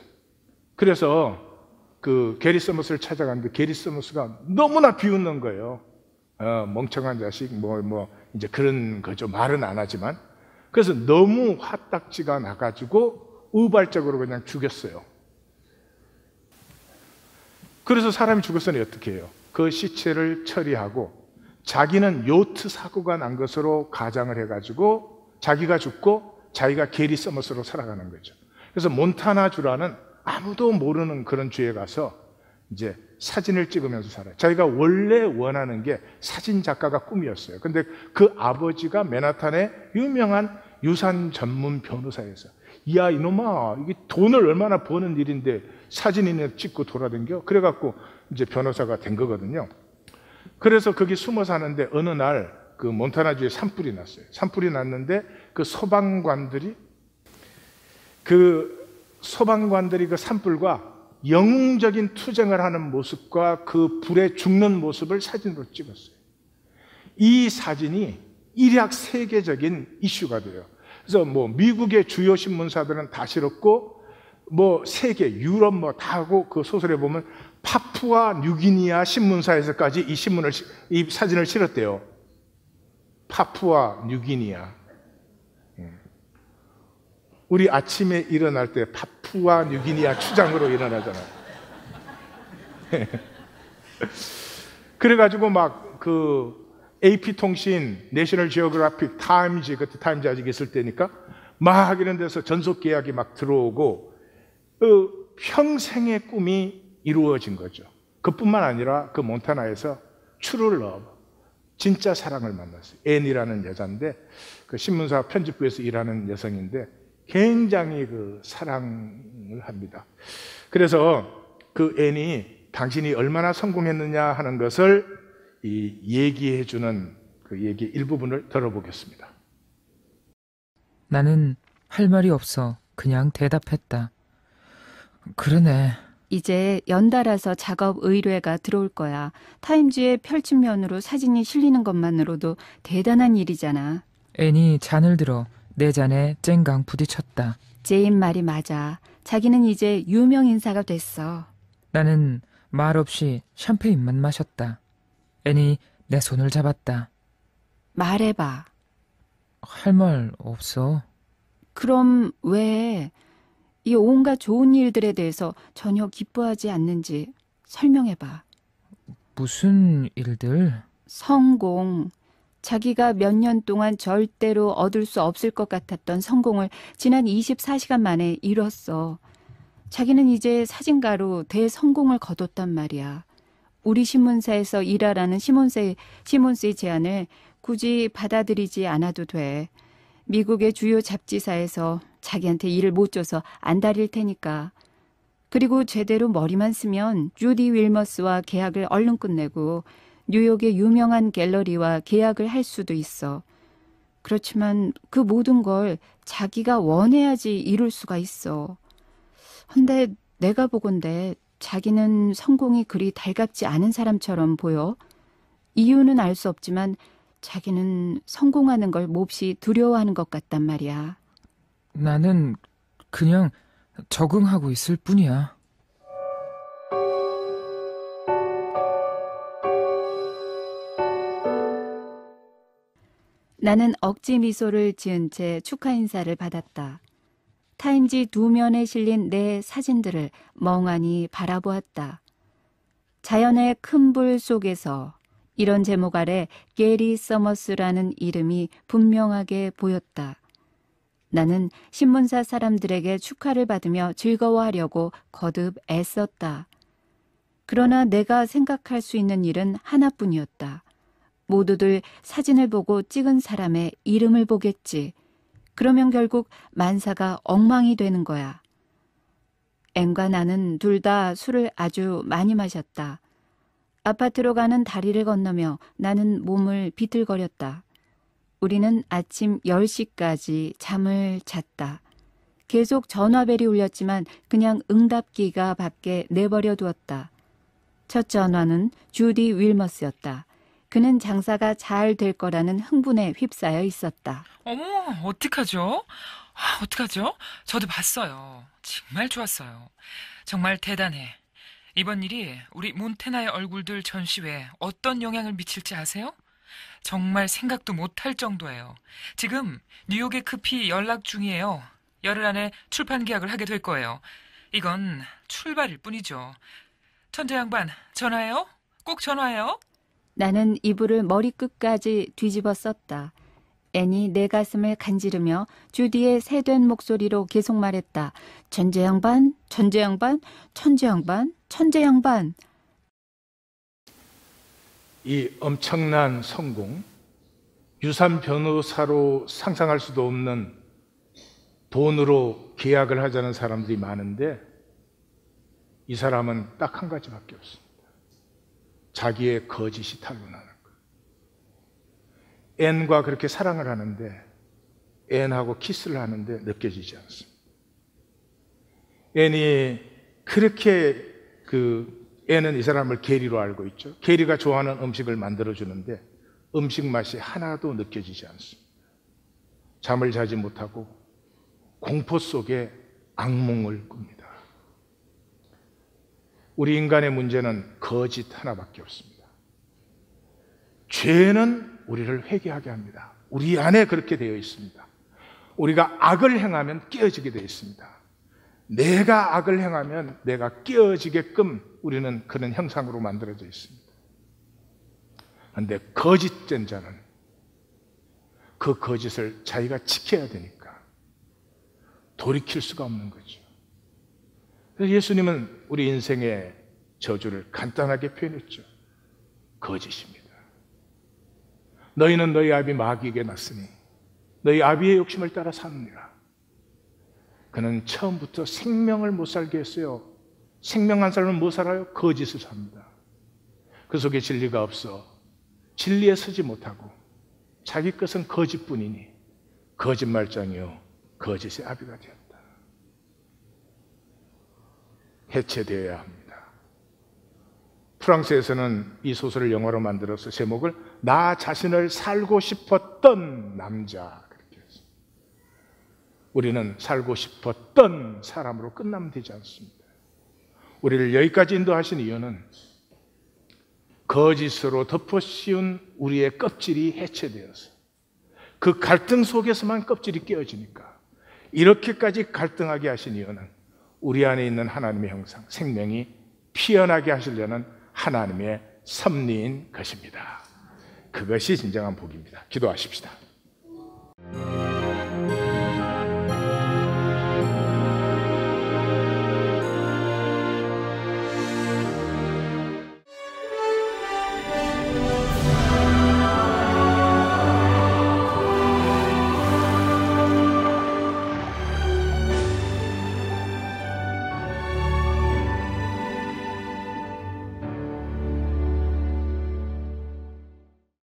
그래서 그 게리 서머스를 찾아갔는데 게리 서머스가 너무나 비웃는 거예요. 멍청한 자식, 이제 그런 거죠. 말은 안 하지만. 그래서 너무 화딱지가 나가지고 우발적으로 그냥 죽였어요. 그래서 사람이 죽었으니 어떻게 해요? 그 시체를 처리하고 자기는 요트 사고가 난 것으로 가장을 해가지고 자기가 죽고 자기가 게리 서머스로 살아가는 거죠. 그래서 몬타나주라는 아무도 모르는 그런 주에 가서 이제 사진을 찍으면서 살아요. 자기가 원래 원하는 게 사진 작가가 꿈이었어요. 근데 그 아버지가 맨하탄의 유명한 유산 전문 변호사였어요. 야, 이놈아, 이게 돈을 얼마나 버는 일인데 사진이나 찍고 돌아다녀? 그래갖고 이제 변호사가 된 거거든요. 그래서 거기 숨어 사는데 어느 날 그 몬타나주에 산불이 났어요. 산불이 났는데 그 소방관들이 그 산불과 영웅적인 투쟁을 하는 모습과 그 불에 죽는 모습을 사진으로 찍었어요. 이 사진이 일약 세계적인 이슈가 돼요. 그래서 뭐 미국의 주요 신문사들은 다 실었고 뭐 세계, 유럽 뭐 다 하고 그 소설에 보면 파푸아 뉴기니아 신문사에서까지 이 사진을 실었대요. 파푸아 뉴기니아. 우리 아침에 일어날 때 파푸아 뉴기니아 추장으로 일어나잖아요. 그래가지고 막 그 AP통신, 내셔널 지오그래픽, 타임즈, 그때 타임즈 아직 있을 때니까 막 이런 데서 전속 계약이 막 들어오고 평생의 꿈이 이루어진 거죠. 그뿐만 아니라 그 몬타나에서 트루 러브, 진짜 사랑을 만났어요. 앤이라는 여자인데 그 신문사 편집부에서 일하는 여성인데 굉장히 그 사랑을 합니다. 그래서 그 앤이 당신이 얼마나 성공했느냐 하는 것을 얘기해 주는 그 얘기 일부분을 들어보겠습니다. 나는 할 말이 없어 그냥 대답했다. 그러네. 이제 연달아서 작업 의뢰가 들어올 거야. 타임즈의 펼침면으로 사진이 실리는 것만으로도 대단한 일이잖아. 앤이 잔을 들어 내 잔에 쨍강 부딪혔다. 제인 말이 맞아. 자기는 이제 유명 인사가 됐어. 나는 말 없이 샴페인만 마셨다. 앤이 내 손을 잡았다. 말해봐. 할 말 없어. 그럼 왜 이 온갖 좋은 일들에 대해서 전혀 기뻐하지 않는지 설명해봐. 무슨 일들? 성공. 자기가 몇 년 동안 절대로 얻을 수 없을 것 같았던 성공을 지난 24시간 만에 이뤘어. 자기는 이제 사진가로 대성공을 거뒀단 말이야. 우리 신문사에서 일하라는 시몬스의 제안을 굳이 받아들이지 않아도 돼. 미국의 주요 잡지사에서 자기한테 일을 못 줘서 안달일 테니까. 그리고 제대로 머리만 쓰면 주디 윌머스와 계약을 얼른 끝내고 뉴욕의 유명한 갤러리와 계약을 할 수도 있어. 그렇지만 그 모든 걸 자기가 원해야지 이룰 수가 있어. 근데 내가 보건대 자기는 성공이 그리 달갑지 않은 사람처럼 보여. 이유는 알 수 없지만 자기는 성공하는 걸 몹시 두려워하는 것 같단 말이야. 나는 그냥 적응하고 있을 뿐이야. 나는 억지 미소를 지은 채 축하 인사를 받았다. 타임지 2면에 실린 내 사진들을 멍하니 바라보았다. 자연의 큰 불 속에서 이런 제목 아래 게리 서머스라는 이름이 분명하게 보였다. 나는 신문사 사람들에게 축하를 받으며 즐거워하려고 거듭 애썼다. 그러나 내가 생각할 수 있는 일은 하나뿐이었다. 모두들 사진을 보고 찍은 사람의 이름을 보겠지. 그러면 결국 만사가 엉망이 되는 거야. 앤과 나는 둘 다 술을 아주 많이 마셨다. 아파트로 가는 다리를 건너며 나는 몸을 비틀거렸다. 우리는 아침 10시까지 잠을 잤다. 계속 전화벨이 울렸지만 그냥 응답기가 밖에 내버려 두었다. 첫 전화는 주디 윌머스였다. 그는 장사가 잘 될 거라는 흥분에 휩싸여 있었다. 어머, 어떡하죠? 어떡하죠? 저도 봤어요. 정말 좋았어요. 정말 대단해. 이번 일이 우리 몬테나의 얼굴들 전시회에 어떤 영향을 미칠지 아세요? 정말 생각도 못할 정도예요. 지금 뉴욕의 급히 연락 중이에요. 열흘 안에 출판 계약을 하게 될 거예요. 이건 출발일 뿐이죠. 천재 양반, 전화해요? 꼭 전화해요? 나는 이불을 머리끝까지 뒤집어 썼다. 앤이 내 가슴을 간지르며 주디의 새된 목소리로 계속 말했다. 천재 양반, 천재 양반, 천재 양반, 천재 양반. 이 엄청난 성공, 유산 변호사로 상상할 수도 없는 돈으로 계약을 하자는 사람들이 많은데 이 사람은 딱 한 가지밖에 없습니다. 자기의 거짓이 탄로나는 것. 앤과 그렇게 사랑을 하는데 앤하고 키스를 하는데 느껴지지 않습니다. 앤이 그렇게 앤은 이 사람을 게리로 알고 있죠. 게리가 좋아하는 음식을 만들어주는데 음식 맛이 하나도 느껴지지 않습니다. 잠을 자지 못하고 공포 속에 악몽을 꿉니다. 우리 인간의 문제는 거짓 하나밖에 없습니다. 죄는 우리를 회개하게 합니다. 우리 안에 그렇게 되어 있습니다. 우리가 악을 행하면 깨어지게 되어 있습니다. 내가 악을 행하면 내가 깨어지게끔 우리는 그런 형상으로 만들어져 있습니다. 그런데 거짓된 자는 그 거짓을 자기가 지켜야 되니까 돌이킬 수가 없는 거죠. 그래서 예수님은 우리 인생의 저주를 간단하게 표현했죠. 거짓입니다. 너희는 너희 아비 마귀에게 났으니 너희 아비의 욕심을 따라 사느니라. 그는 처음부터 생명을 못 살게 했어요. 생명 한 사람은 못 살아요? 거짓을 삽니다. 그 속에 진리가 없어 진리에 서지 못하고 자기 것은 거짓뿐이니 거짓말장이요 거짓의 아비가 되었다. 해체되어야 합니다. 프랑스에서는 이 소설을 영화로 만들어서 제목을 나 자신을 살고 싶었던 남자 그렇게 했습니다. 우리는 살고 싶었던 사람으로 끝나면 되지 않습니다. 우리를 여기까지 인도하신 이유는 거짓으로 덮어 씌운 우리의 껍질이 해체되어서 그 갈등 속에서만 껍질이 깨어지니까 이렇게까지 갈등하게 하신 이유는 우리 안에 있는 하나님의 형상, 생명이 피어나게 하시려는 하나님의 섭리인 것입니다. 그것이 진정한 복입니다. 기도하십시다.